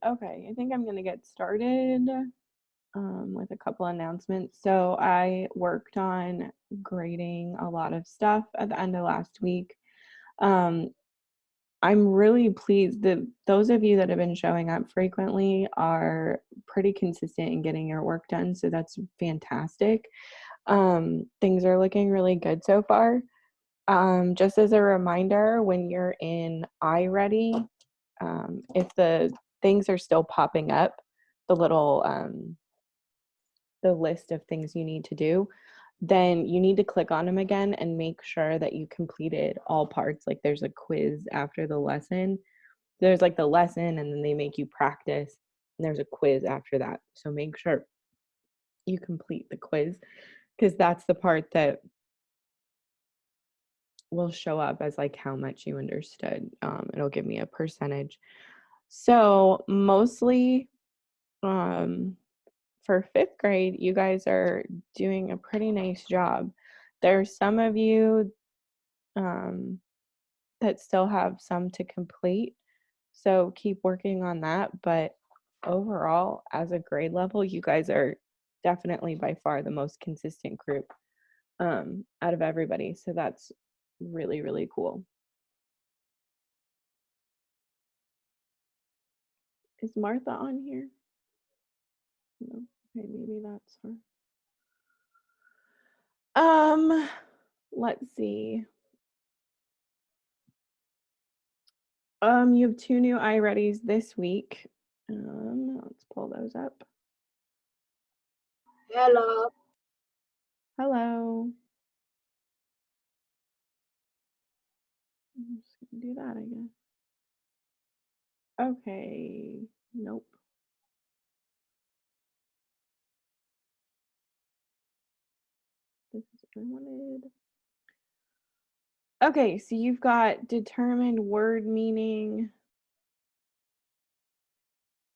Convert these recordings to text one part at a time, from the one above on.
Okay, I think I'm gonna get started with a couple announcements. So I worked on grading a lot of stuff at the end of last week. Um, I'm really pleased that those of you that have been showing up frequently are pretty consistent in getting your work done. So that's fantastic. Things are looking really good so far. Just as a reminder, when you're in iReady, if the things are still popping up, the little the list of things you need to do, then you need to click on them again and make sure that you completed all parts. Like there's a quiz after the lesson. There's like the lesson and then they make you practice, and there's a quiz after that. So make sure you complete the quiz, because that's the part that will show up as like how much you understood. It'll give me a percentage. So mostly for fifth grade, you guys are doing a pretty nice job. There's some of you that still have some to complete, so keep working on that. But overall, as a grade level, you guys are definitely by far the most consistent group out of everybody. So that's really, really cool. Is Martha on here? No. Okay, maybe that's her. Let's see. You have 2 new iReadies this week. Let's pull those up. Hello. Hello. I'm just gonna do that, I guess. Okay. Nope. This is what I wanted. Okay, so you've got determined word meaning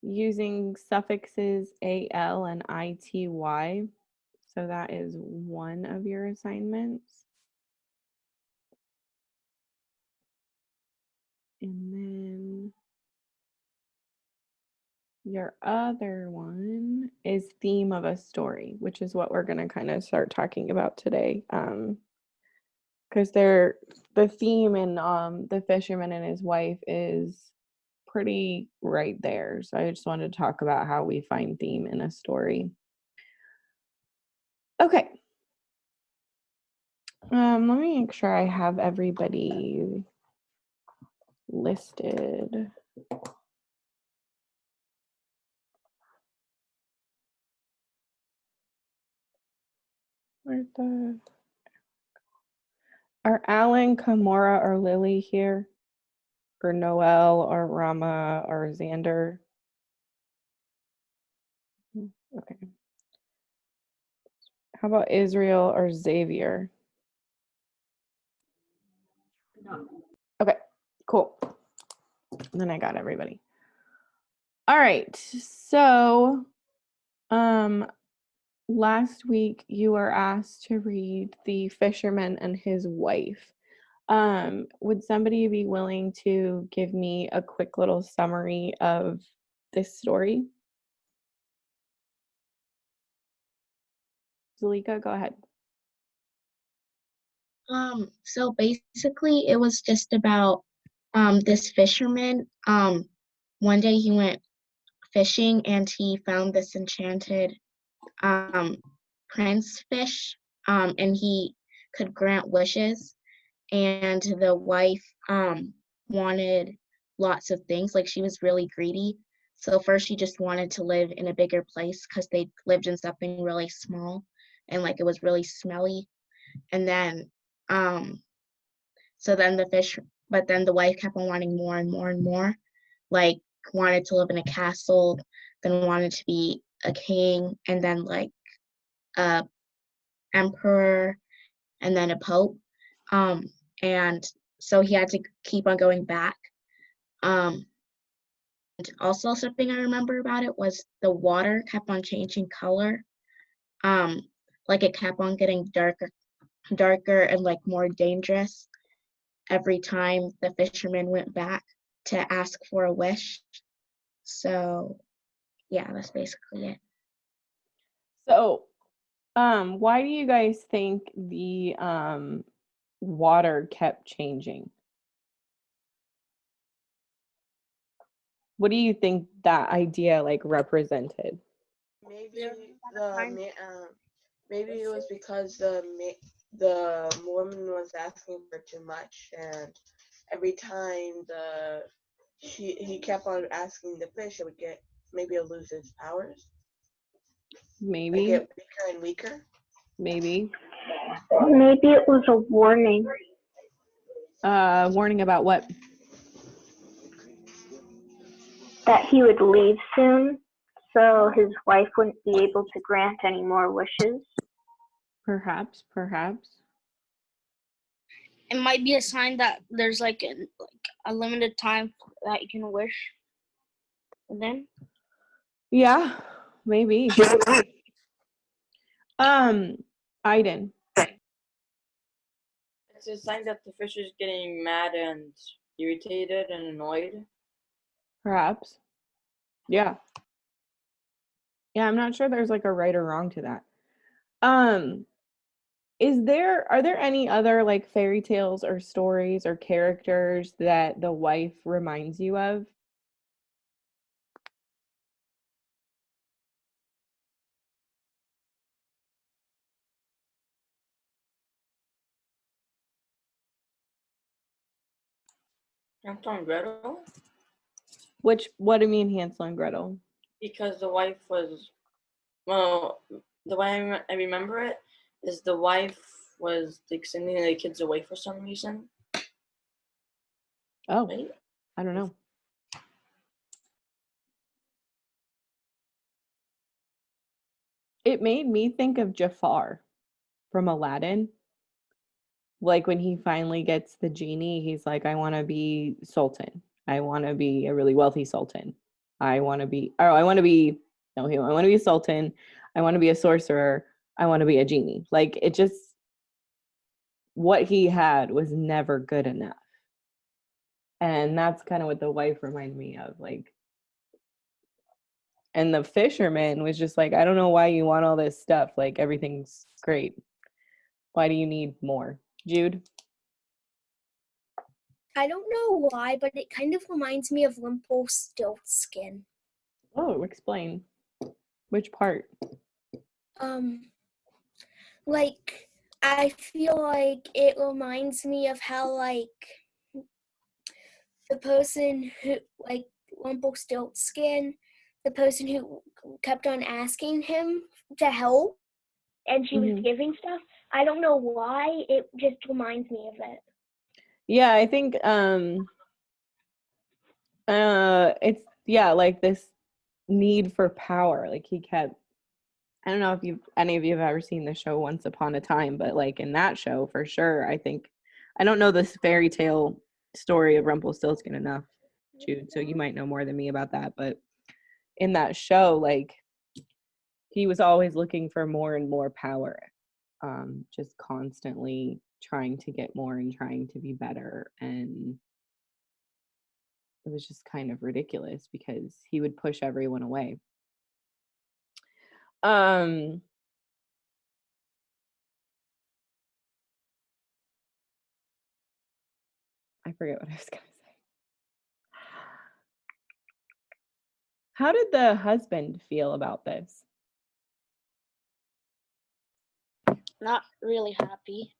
using suffixes al and ity. So that is one of your assignments. And then your other one is theme of a story, which is what we're going to kind of start talking about today. Because the theme in The Fisherman and His Wife is pretty right there. So I just wanted to talk about how we find theme in a story. Okay. Let me make sure I have everybody listed. Are Alan, Kamora, or Lily here? Or Noel, or Rama, or Xander? Okay. How about Israel or Xavier? No. Okay, cool. And then I got everybody. All right, so last week you were asked to read The Fisherman and His Wife. Would somebody be willing to give me a quick little summary of this story? Zalika, go ahead. So basically it was just about this fisherman. One day he went fishing and he found this enchanted prince fish, and he could grant wishes, and the wife wanted lots of things. Like, she was really greedy. So first she just wanted to live in a bigger place because they lived in something really small and like it was really smelly. And then so then the wife kept on wanting more and more and more, like wanted to live in a castle, then wanted to be a king, and then like a emperor, and then a pope. And so he had to keep on going back. And also something I remember about it was the water kept on changing color. Like it kept on getting darker and like more dangerous every time the fisherman went back to ask for a wish. So yeah, that's basically it. So, why do you guys think the water kept changing? What do you think that idea like represented? Maybe maybe it was because the woman was asking for too much, and every time he kept on asking the fish, it would get maybe it lose its powers, like Maybe, get weaker and weaker. maybe. Maybe it was a warning Warning about what? that he would leave soon, so his wife wouldn't be able to grant any more wishes. Perhaps, perhaps. It might be a sign that there's like a limited time that you can wish. And then Yeah, maybe. Aiden. It's a sign that the fish is getting mad and irritated and annoyed. Perhaps. Yeah. Yeah, I'm not sure there's like a right or wrong to that. Are there any other like fairy tales or stories or characters that the wife reminds you of? Hansel and Gretel, What do you mean Hansel and Gretel? because the wife was, well, the way I remember it is the wife was like sending the kids away for some reason. Oh, Right? I don't know. It made me think of Jafar from Aladdin. Like when he finally gets the genie, he's like, I want to be sultan. I want to be a really wealthy sultan. I want to be, oh, I want to be, no, I want to be a sultan. I want to be a sorcerer. I want to be a genie. Like it just, what he had was never good enough. And that's kind of what the wife reminded me of. Like, and the fisherman was just like, I don't know why you want all this stuff. Like everything's great. Why do you need more? Jude? I don't know why, but it kind of reminds me of Rumpelstiltskin. Oh, explain. Which part? Like I feel like it reminds me of how like the person who like Rumpelstiltskin, the person who kept on asking him to help and she was giving stuff. I don't know why, it just reminds me of it. Yeah, I think it's like this need for power. Like he kept, I don't know if any of you have ever seen the show Once Upon a Time, but like in that show for sure, I don't know this fairy tale story of Rumpelstiltskin enough, Jude, so you might know more than me about that, but in that show, like he was always looking for more and more power, just constantly trying to get more and trying to be better, and it was just kind of ridiculous because he would push everyone away. I forget what I was gonna say. How did the husband feel about this? not really happy.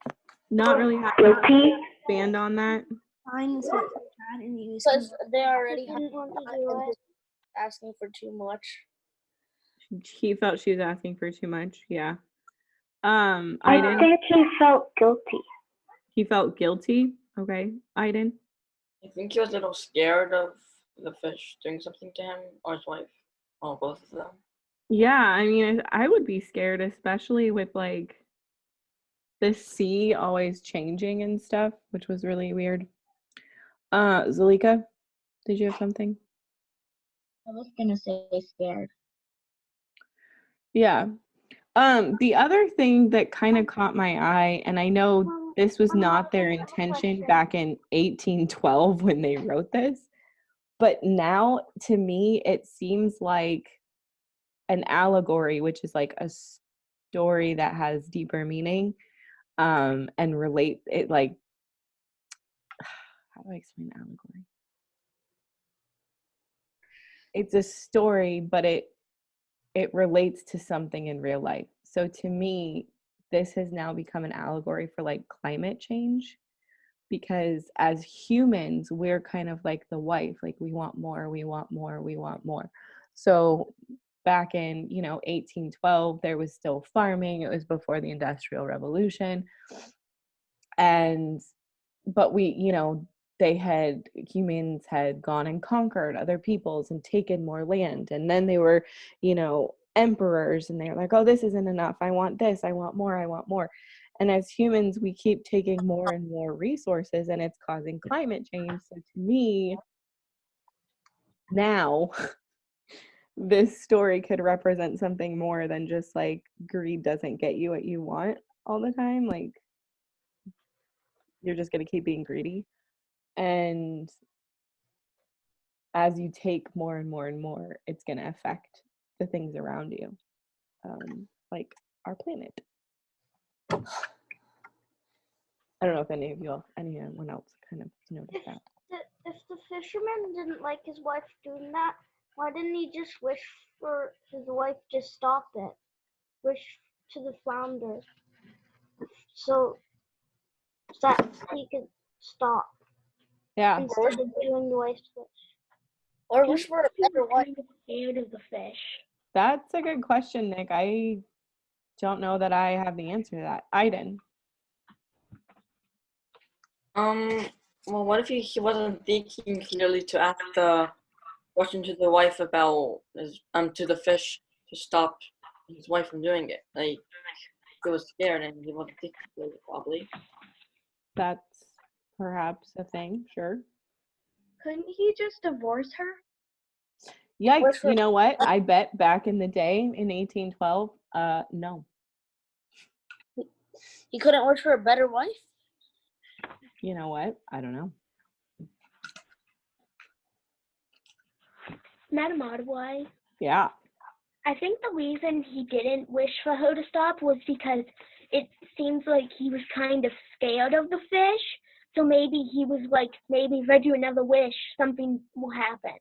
Not really happy. Guilty? Expand on that. Because they already didn't want to do it. Asking for too much. He felt she was asking for too much. Yeah. I think he felt guilty. He felt guilty. Okay, Aiden. I think he was a little scared of the fish doing something to him or his wife. Well, both of them. Yeah, I mean, I would be scared, especially with like the sea always changing and stuff, which was really weird. Zalika, did you have something? I was gonna say scared. Yeah. The other thing that kind of caught my eye, and I know this was not their intention back in 1812 when they wrote this, But now to me, it seems like an allegory, which is like a story that has deeper meaning, and relate it like, how do I explain allegory? It's a story, but it relates to something in real life. So to me, this has now become an allegory for like climate change, because as humans, we're kind of like the wife, like we want more, we want more, we want more. So back in, 1812, there was still farming. It was before the Industrial Revolution. And but humans had gone and conquered other peoples and taken more land, and then they were, emperors, and they're like, oh, this isn't enough, I want this, I want more, I want more. And as humans, we keep taking more and more resources, and it's causing climate change. So to me, now this story could represent something more than just like greed doesn't get you what you want all the time. Like, you're just going to keep being greedy. And as you take more and more and more, it's going to affect the things around you, like our planet. I don't know if anyone else kind of noticed that. If the fisherman didn't like his wife doing that, why didn't he just wish for his wife to stop it? Wish to the flounder so that he could stop Yeah. instead of doing the wife's wish. Or wish for a better wife. Kind of scared of the fish. That's a good question, Nick. I don't know that I have the answer to that. Aiden. Well, what if he wasn't thinking clearly to ask the question to the wife about to the fish to stop his wife from doing it? Like, he was scared and he wasn't thinking clearly, probably. That's perhaps a thing, sure. Couldn't he just divorce her? Yikes, you know what? I bet back in the day in 1812, no. He couldn't wish for a better wife? You know what? I don't know. Madam Ottaway. Yeah. I think the reason he didn't wish for her to stop was because it seems like he was kind of scared of the fish. So maybe he was like, maybe if I do another wish, something will happen.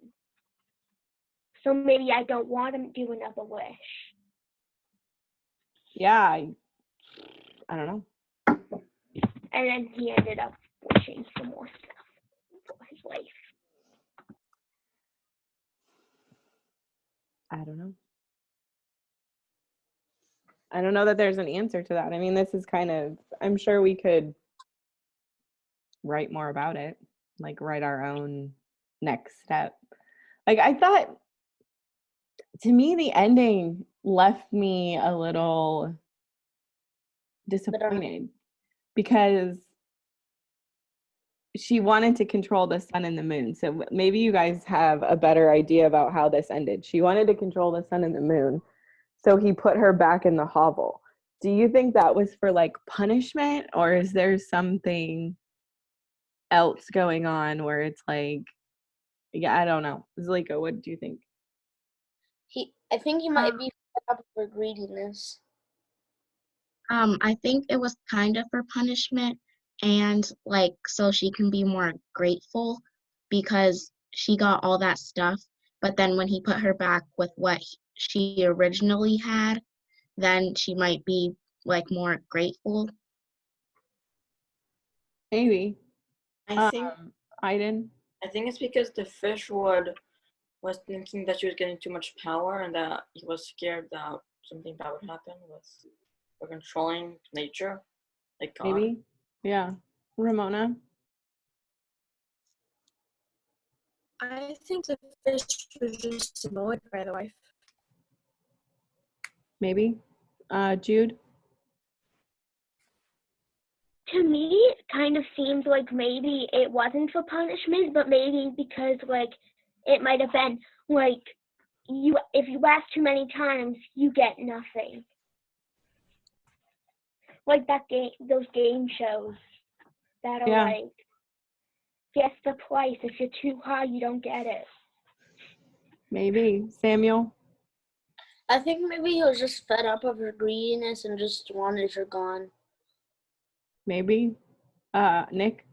So maybe I don't want him to do another wish. Yeah, I don't know. And then he ended up wishing for more stuff for his wife. I don't know. I don't know that there's an answer to that. I mean, this is kind of, I'm sure we could write more about it, like write our own next step. Like, I thought, to me, the ending left me a little disappointed, because she wanted to control the sun and the moon. So maybe you guys have a better idea about how this ended. She wanted to control the sun and the moon, so he put her back in the hovel. Do you think that was for like punishment, or is there something else going on where it's like, yeah, I don't know. Zalika, what do you think? I think he might be fed up for greediness. I think it was kind of for punishment, and like so she can be more grateful because she got all that stuff, but then when he put her back with what she originally had, then she might be like more grateful. Maybe. I think Aiden? I think it's because the fish was thinking that she was getting too much power, and that he was scared that something bad would happen with controlling nature, like God. Maybe. Yeah. Ramona? I think the fish was just annoyed by the wife. Maybe. Jude? To me, it kind of seems like maybe it wasn't for punishment, but maybe because like it might have been like if you ask too many times, you get nothing. Like those game shows that are like Fiesta twice. If you're too high, you don't get it. Maybe. Samuel? I think maybe he was just fed up of her greediness and just wanted her gone. Maybe. Nick?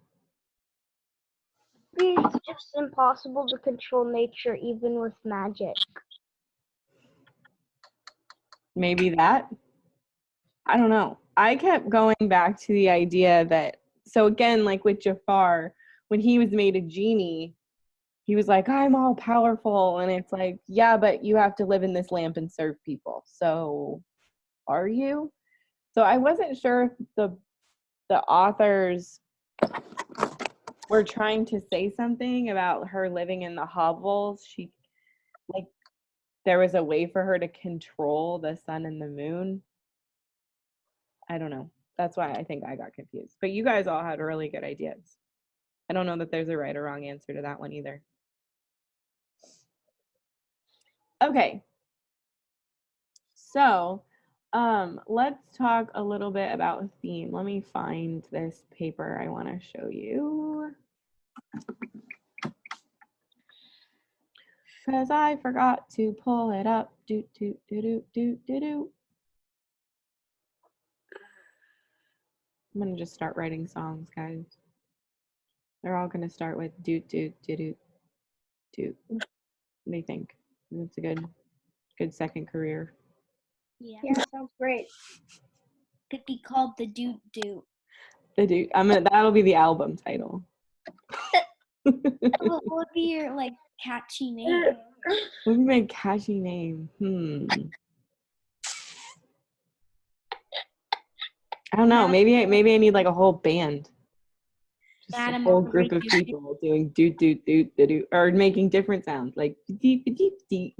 It's just impossible to control nature even with magic. Maybe that. I don't know. I kept going back to the idea that, so again, like with Jafar, when he was made a genie, he was like, I'm all powerful. And it's like, yeah, but you have to live in this lamp and serve people. So are you? So I wasn't sure if the authors were trying to say something about her living in the hovels. She, like, there was a way for her to control the sun and the moon. I don't know. That's why I think I got confused. But you guys all had really good ideas. I don't know that there's a right or wrong answer to that one either. Okay. So, let's talk a little bit about theme. Let me find this paper I want to show you. Because I forgot to pull it up. Do, do, do, do, do, do, do. I'm going to just start writing songs, guys. They're all going to start with do, do, do, do, do. What do you think? It's a good second career. Yeah, sounds great. Could be called the Doot Doot. The do. That'll be the album title. What would be your like catchy name? What would be my catchy name? I don't know. Maybe I need like a whole band. Just a whole group of people doing doot doot doot doot doot, or making different sounds like deep deep deep.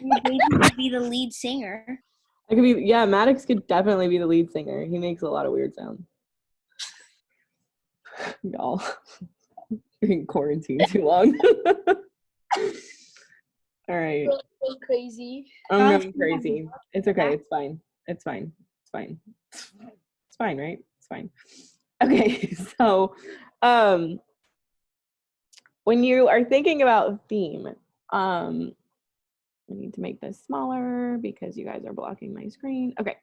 Maybe could be the lead singer. I could be, yeah, Maddox could definitely be the lead singer. He makes a lot of weird sounds. Y'all, you're in quarantine too long. All right. So crazy. I'm going crazy. It's okay. It's fine. It's fine. It's fine. It's fine, right? It's fine. Okay, so when you are thinking about theme, I need to make this smaller because you guys are blocking my screen. Okay.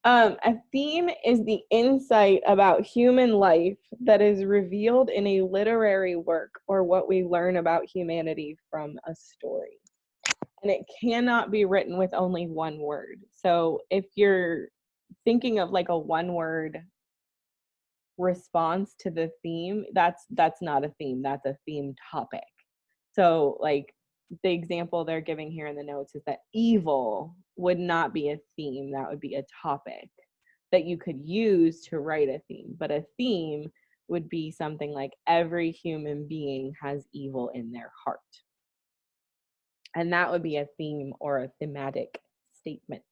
A theme is the insight about human life that is revealed in a literary work or what we learn about humanity from a story. And it cannot be written with only one word. So if you're thinking of like a one-word response to the theme, that's not a theme, that's a theme topic. So like the example they're giving here in the notes is that evil would not be a theme, that would be a topic that you could use to write a theme. But a theme would be something like every human being has evil in their heart. And that would be a theme or a thematic statement.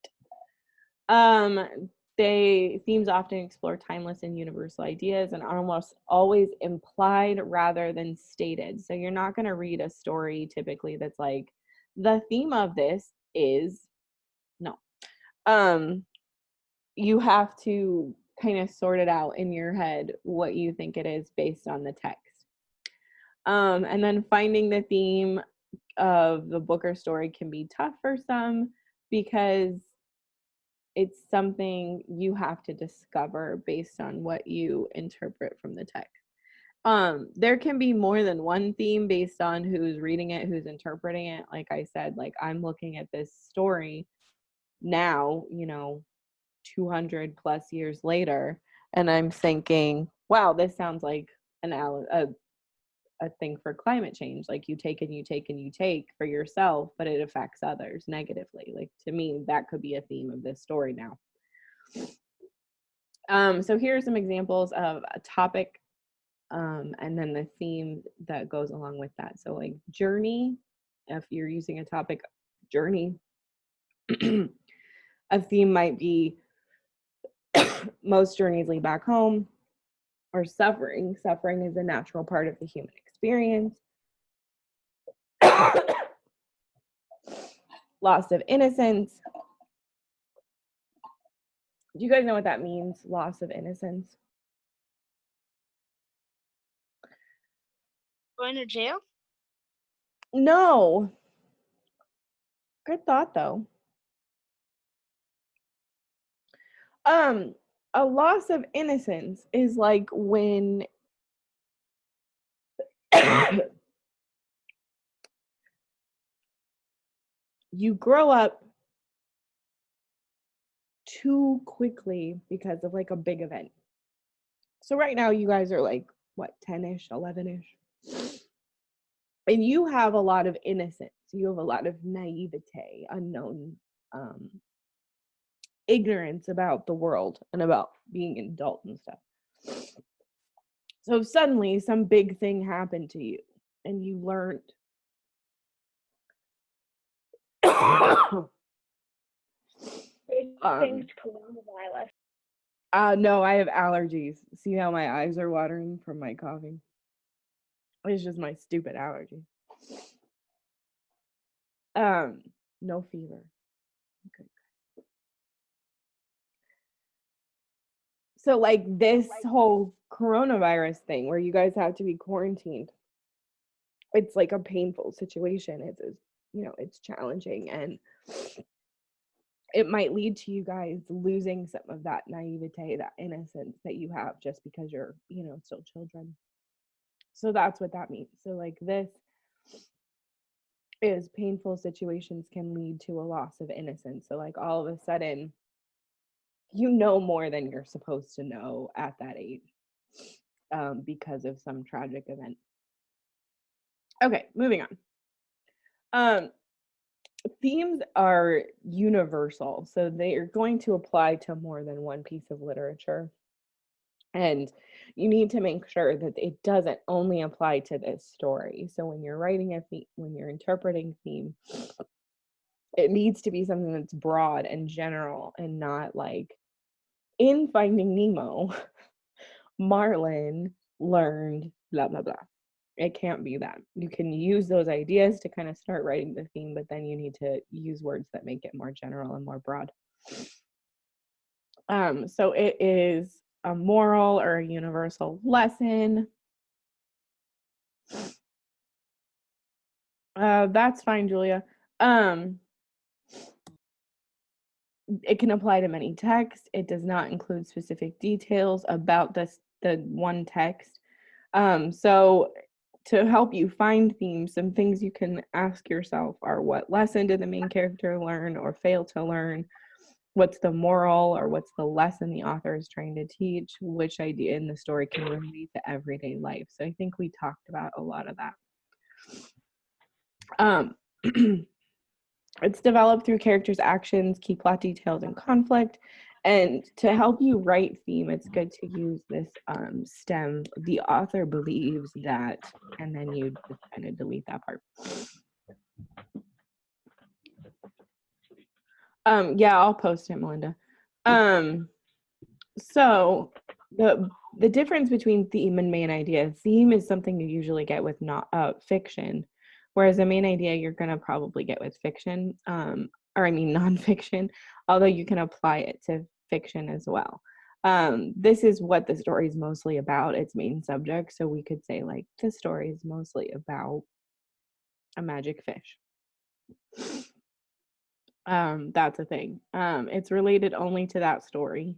Themes often explore timeless and universal ideas and are almost always implied rather than stated. So you're not going to read a story typically that's like, the theme of this is, no. You have to kind of sort it out in your head what you think it is based on the text. And then finding the theme of the book or story can be tough for some because it's something you have to discover based on what you interpret from the text. There can be more than one theme based on who's reading it, who's interpreting it. Like I said, like I'm looking at this story now, 200 plus years later, and I'm thinking, wow, this sounds like a thing for climate change. Like you take and you take and you take for yourself, but it affects others negatively. Like to me, that could be a theme of this story now. So here are some examples of a topic and then the theme that goes along with that. So like journey, if you're using a topic, journey, a theme might be most journeys lead back home, or suffering. Suffering is a natural part of the human experience. Loss of innocence. Do you guys know what that means? Loss of innocence. Going to jail? No. Good thought though. A loss of innocence is like when you grow up too quickly because of like a big event. So right now you guys are like what, 10ish, 11ish. And you have a lot of innocence. You have a lot of naivete, unknown ignorance about the world and about being an adult and stuff. So suddenly some big thing happened to you and you learned Things coronavirus. no, I have allergies. See how my eyes are watering from my coughing? It's just my stupid allergy. No fever. Okay. So like this whole coronavirus thing where you guys have to be quarantined, it's like a painful situation. It's challenging, and it might lead to you guys losing some of that naivete, that innocence that you have just because you're, still children. So that's what that means. So like this is painful situations can lead to a loss of innocence. So like all of a sudden, you know more than you're supposed to know at that age because of some tragic event. Okay, moving on. Themes are universal, so they are going to apply to more than one piece of literature. And you need to make sure that it doesn't only apply to this story. So when you're writing a theme, when you're interpreting theme, it needs to be something that's broad and general and not like in Finding Nemo, Marlin learned blah, blah, blah. It can't be that. You can use those ideas to kind of start writing the theme, but then you need to use words that make it more general and more broad. So it is a moral or a universal lesson. That's fine, Julia. It can apply to many texts. It does not include specific details about the one text. So to help you find themes, some things you can ask yourself are, what lesson did the main character learn or fail to learn? What's the moral or what's the lesson the author is trying to teach? Which idea in the story can relate to everyday life? So I think we talked about a lot of that. It's developed through characters' actions, key plot details, and conflict. And to help you write theme, it's good to use this stem. The author believes that, and then you just kind of delete that part. Yeah, I'll post it, Melinda. So the difference between theme and main idea, theme is something you usually get with not fiction, whereas a main idea you're going to probably get with fiction, nonfiction, although you can apply it to fiction as well. This is what the story is mostly about, its main subject. So we could say like the story is mostly about a magic fish. That's a thing. It's related only to that story.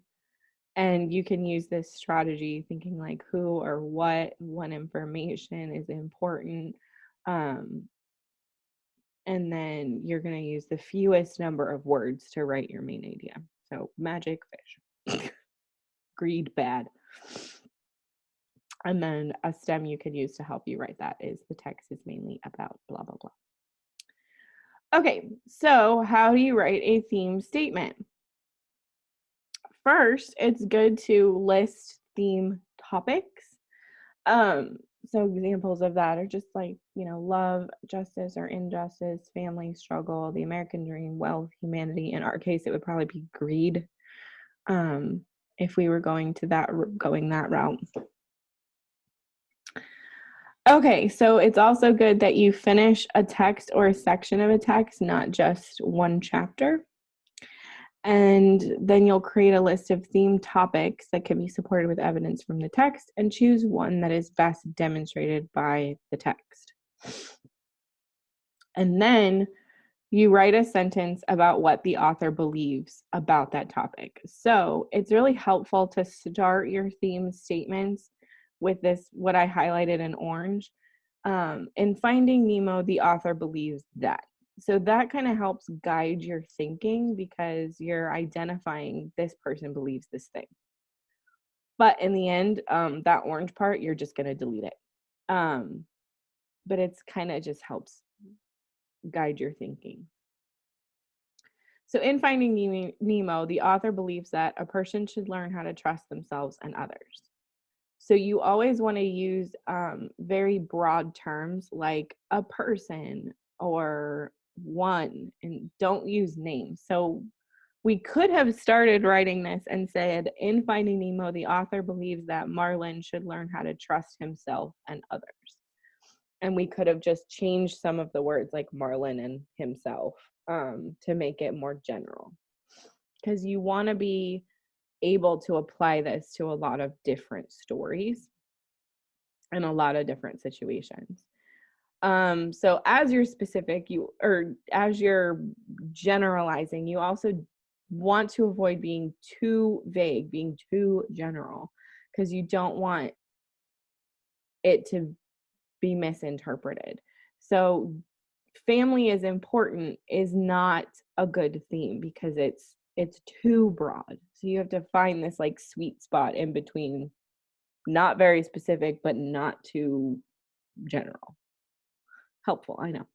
And you can use this strategy thinking like who or what information is important. And then you're going to use the fewest number of words to write your main idea. So magic fish, greed, bad. And then a stem you could use to help you write that is the text is mainly about blah, blah, blah. Okay, so how do you write a theme statement? First, it's good to list theme topics. So examples of that are just like, love, justice or injustice, family, struggle, the American dream, wealth, humanity. In our case, it would probably be greed. If we were going that route. Okay, so it's also good that you finish a text or a section of a text, not just one chapter. And then you'll create a list of themed topics that can be supported with evidence from the text and choose one that is best demonstrated by the text. And then you write a sentence about what the author believes about that topic. So it's really helpful to start your theme statements with this, what I highlighted in orange. In Finding Nemo, the author believes that. So that kind of helps guide your thinking because you're identifying this person believes this thing. But in the end, that orange part, you're just going to delete it. But it's kind of just helps guide your thinking. So in Finding Nemo, the author believes that a person should learn how to trust themselves and others. So you always want to use very broad terms like a person or one, and don't use names. So we could have started writing this and said, in Finding Nemo, the author believes that Marlin should learn how to trust himself and others. And we could have just changed some of the words like Marlin and himself to make it more general. Because you want to be able to apply this to a lot of different stories and a lot of different situations. So as you're specific, as you're generalizing, you also want to avoid being too vague, being too general, because you don't want it to be misinterpreted. So family is important is not a good theme because it's too broad. So you have to find this like sweet spot in between, not very specific, but not too general. Helpful, I know.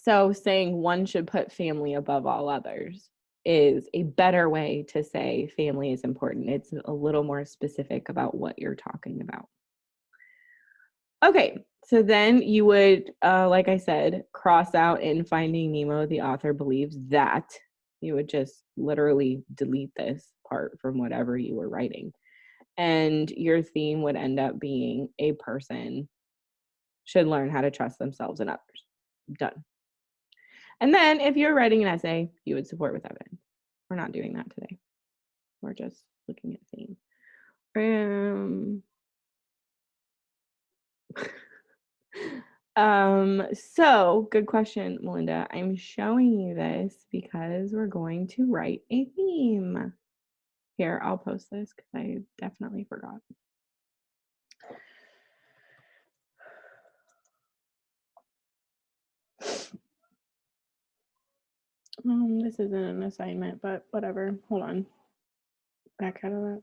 So saying one should put family above all others is a better way to say family is important. It's a little more specific about what you're talking about. Okay, so then you would, like I said, cross out in Finding Nemo, the author believes that. You would just literally delete this part from whatever you were writing. And your theme would end up being a person should learn how to trust themselves and others. Done. And then if you're writing an essay, you would support with evidence. We're not doing that today. We're just looking at theme. So good question, Melinda. I'm showing you this because we're going to write a theme. Here, I'll post this because I definitely forgot. This isn't an assignment, but whatever. Hold on. Back out of that.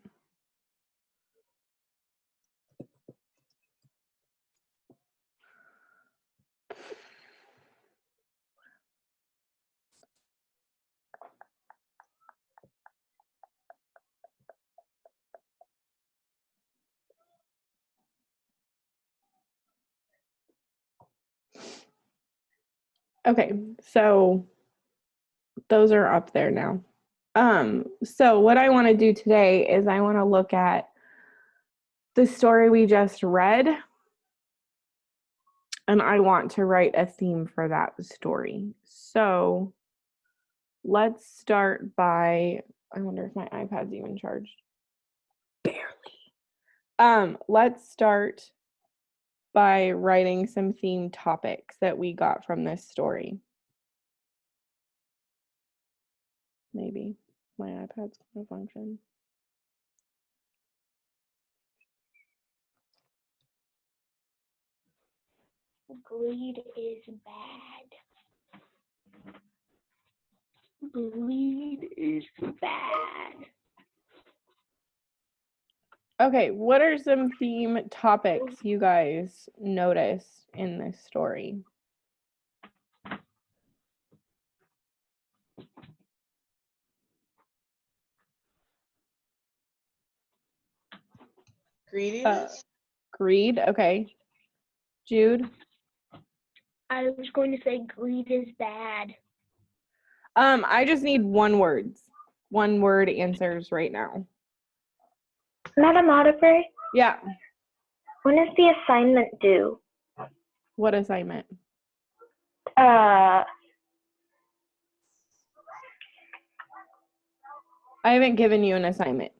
Okay, so those are up there now. So what I want to do today is I want to look at the story we just read, and I want to write a theme for that story. So let's start by, I wonder if my iPad's even charged. Barely. Let's start by writing some theme topics that we got from this story. Maybe my iPad's gonna function. Greed is bad. Greed is bad. Okay, what are some theme topics you guys noticed in this story? Greediness? Greed, okay. Jude? I was going to say greed is bad. I just need one word answers right now. Madam Atterbury, Yeah, when is the assignment due? what assignment? I haven't given you an assignment.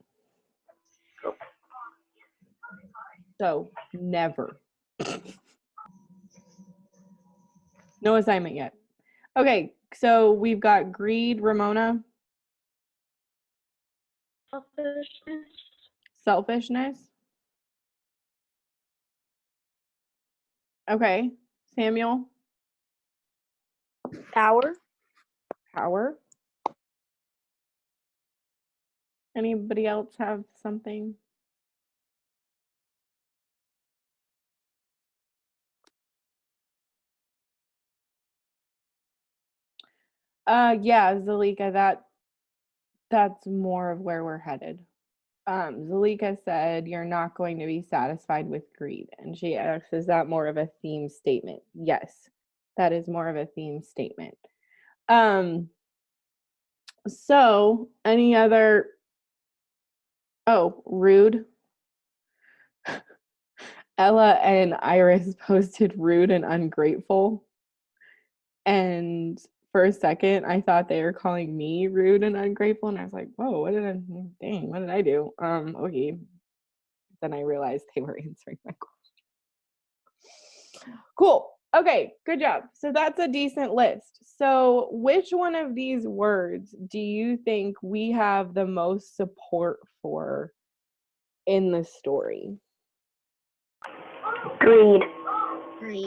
So, never. No assignment yet. Okay, so we've got greed, Ramona. Selfishness. Okay, Samuel. Power. Power. Anybody else have something? Yeah, Zalika, that's more of where we're headed. Zalika said you're not going to be satisfied with greed. And she asks, is that more of a theme statement? Yes, that is more of a theme statement. So any other, rude. Ella and Iris posted rude and ungrateful. And for a second, I thought they were calling me rude and ungrateful. And I was like, whoa, what did I do? Okay. Then I realized they were answering my question. Cool. Okay, good job. So that's a decent list. So which one of these words do you think we have the most support for in the story? Greed.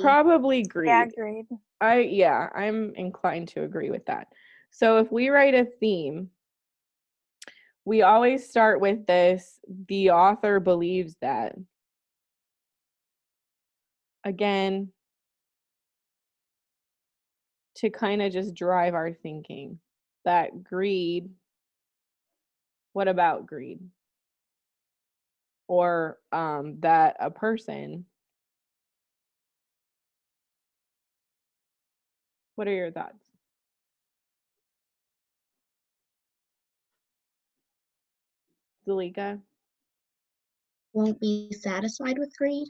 Probably greed. Yeah, greed. I'm inclined to agree with that. So if we write a theme, we always start with this, the author believes that. Again, to kind of just drive our thinking. That greed, what about greed? Or that a person. What are your thoughts? Zalika? Won't be satisfied with greed.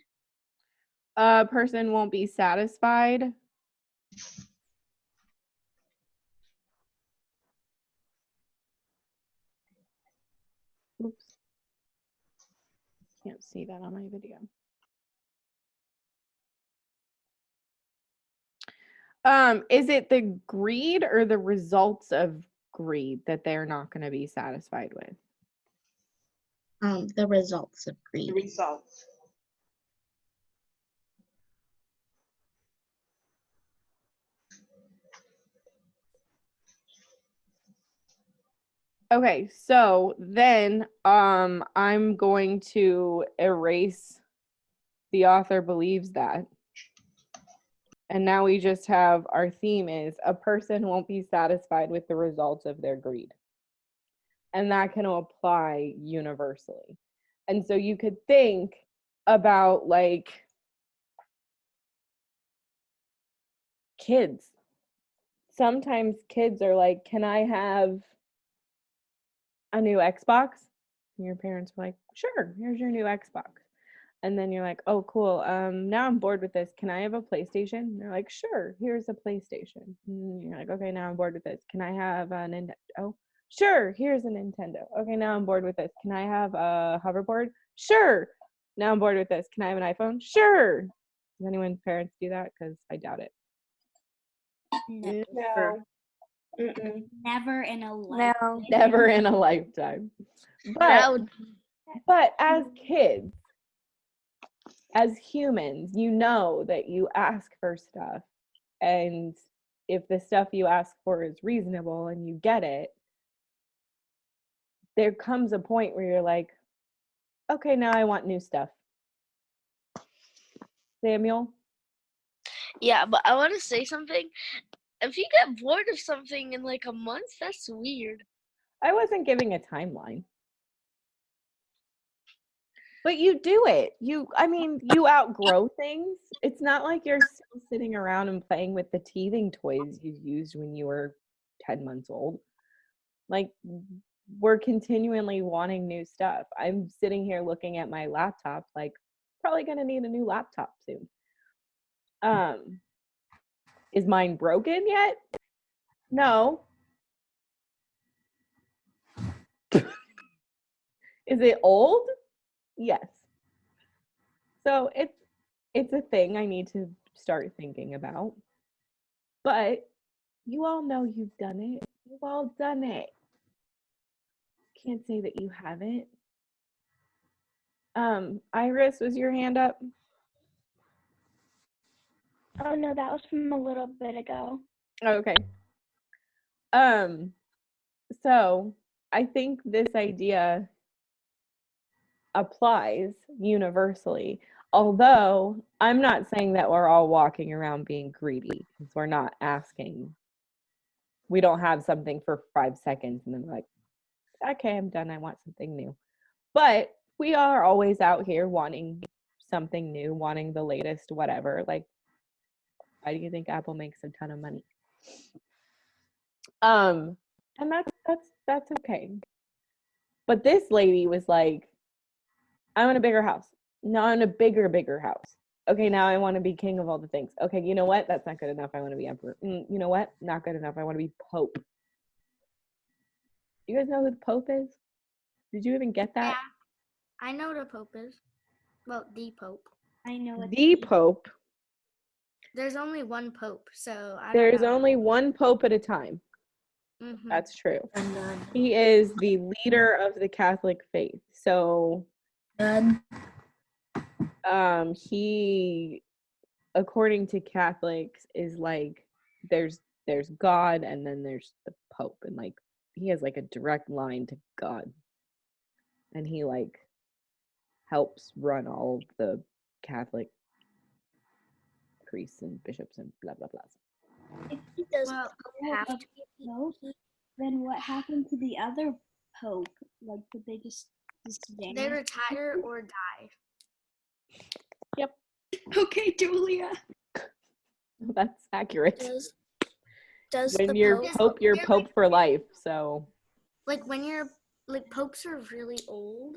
A person won't be satisfied. Oops. Can't see that on my video. Is it the greed or the results of greed that they're not going to be satisfied with? The results of greed. The results. Okay, so then I'm going to erase the author believes that. And now we just have our theme is a person won't be satisfied with the results of their greed. And that can apply universally. And so you could think about like kids. Sometimes kids are like, can I have a new Xbox? And your parents are like, sure, here's your new Xbox. And then you're like, oh, cool. Now I'm bored with this. Can I have a PlayStation? And they're like, sure, here's a PlayStation. And you're like, okay, now I'm bored with this. Can I have a Nintendo? Oh, sure, here's a Nintendo. Okay, now I'm bored with this. Can I have a hoverboard? Sure. Now I'm bored with this. Can I have an iPhone? Sure. Does anyone's parents do that? Because I doubt it. No. No. Never in a lifetime. No. Never in a lifetime. But as kids, as humans, you know that you ask for stuff, and if the stuff you ask for is reasonable and you get it, there comes a point where you're like, okay, now I want new stuff. Samuel? Yeah, but I want to say something. If you get bored of something in like a month, that's weird. I wasn't giving a timeline. But you do it. You outgrow things. It's not like you're still sitting around and playing with the teething toys you used when you were 10 months old. Like, we're continually wanting new stuff. I'm sitting here looking at my laptop, like, probably gonna need a new laptop soon. Is mine broken yet? No. Is it old? Yes. So it's a thing I need to start thinking about. But you all know you've done it. You've all done it. Can't say that you haven't. Iris, was your hand up? Oh no, that was from a little bit ago. Okay. So I think this idea applies universally. Although I'm not saying that we're all walking around being greedy, because we're not asking. We don't have something for 5 seconds and then we're like, okay, I'm done. I want something new. But we are always out here wanting something new, wanting the latest whatever. Like, why do you think Apple makes a ton of money? And that's okay. But this lady was like, I want a bigger house. No, I want a bigger house. Okay, now I want to be king of all the things. Okay, you know what? That's not good enough. I want to be emperor. You know what? Not good enough. I want to be pope. You guys know who the pope is? Did you even get that? Yeah, I know what a pope is. Well, the pope. I know what The pope. There's only one pope, so I don't There's know. only one pope at a time. Mhm. That's true. He is the leader of the Catholic faith. So he, according to Catholics, is like there's God and then there's the Pope, and like he has like a direct line to God, and he like helps run all of the Catholic priests and bishops and blah blah blah. If he does Well, have to be Pope, then what happened to the other Pope? Like, did they just They vanish? retire or die. Yep, Okay, Julia. that's accurate. does When the you're Pope Pope, you're Pope for life. So Like when you're like popes are really old.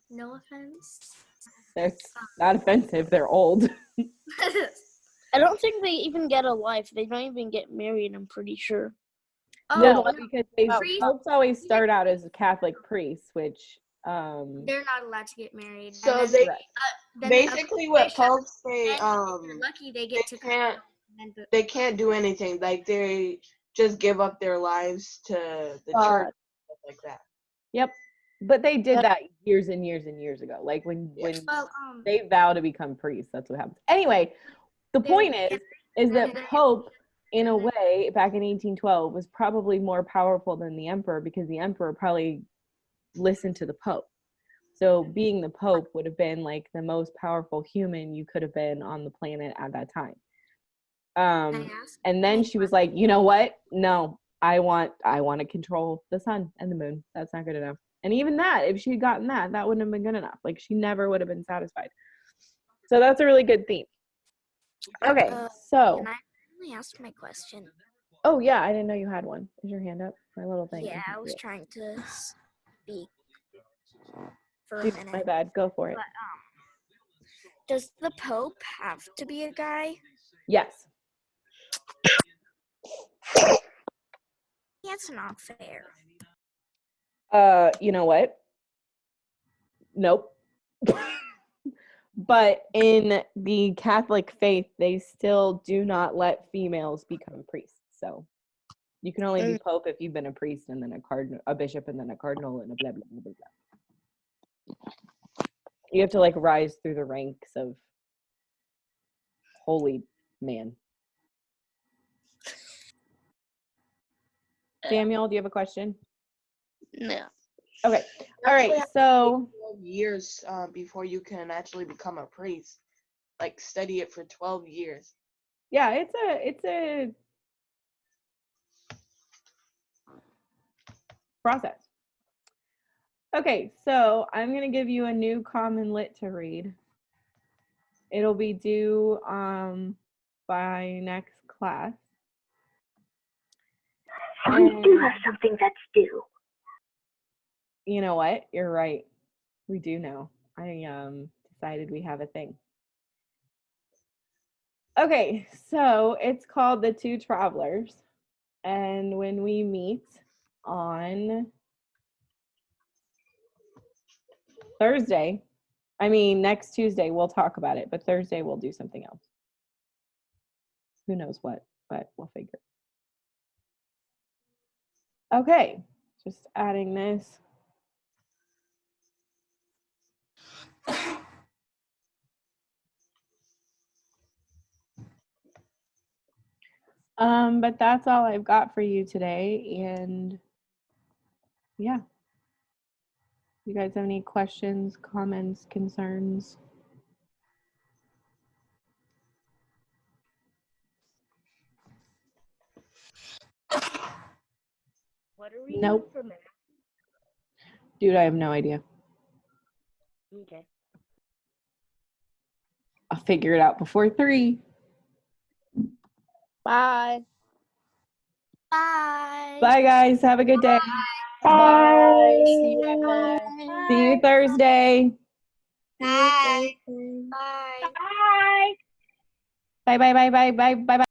No offense. that's not offensive. They're old. I don't think they even get a life. They don't even get married, I'm pretty sure. No, Oh, because popes always start out as Catholic priests, which they're not allowed to get married. So And then, they basically what bishop, popes say if you're lucky, they get to they can't do anything. Like they just give up their lives to the church, stuff like that. Yep. But they did that years and years and years ago. Like when they vow to become priests, that's what happens. Anyway, the point is that Pope, in a way, back in 1812, was probably more powerful than the emperor because the emperor probably listened to the Pope. So being the Pope would have been like the most powerful human you could have been on the planet at that time. And then she was like, you know what? No, I want to control the sun and the moon. That's not good enough. And even that, if she had gotten that wouldn't have been good enough. Like she never would have been satisfied. So that's a really good theme. Okay, so Can I finally ask my question? oh yeah, I didn't know you had one. Is your hand up? My little thing. Yeah, I was trying to speak for a minute. My bad. Go for it. But, does the Pope have to be a guy? Yes. That's not fair. You know what? Nope. But in the Catholic faith, they still do not let females become priests. So you can only be pope if you've been a priest and then a cardinal, a bishop, and then a cardinal, and a blah blah blah blah. You have to like rise through the ranks of holy man. Samuel, do you have a question? No. Okay. All right. So 12 years before you can actually become a priest. Like study it for 12 years. Yeah, it's a process. Okay, so I'm going to give you a new common lit to read. It'll be due by next class. We do have something that's due. You know what? You're right. We do know. I decided we have a thing. Okay, so it's called The Two Travelers. And when we meet on Thursday, next Tuesday, we'll talk about it, but Thursday we'll do something else. Who knows what, but we'll figure it. Okay, just adding this. But that's all I've got for you today, and yeah. You guys have any questions, comments, concerns? What are we Nope. doing for math? Dude, I have no idea. Okay. I'll figure it out before 3. Bye. Bye. Bye, guys. Have a good day. Bye. See you at Monday. See you Thursday. Bye. Bye. Bye. Bye, bye, bye, bye, bye, bye, bye.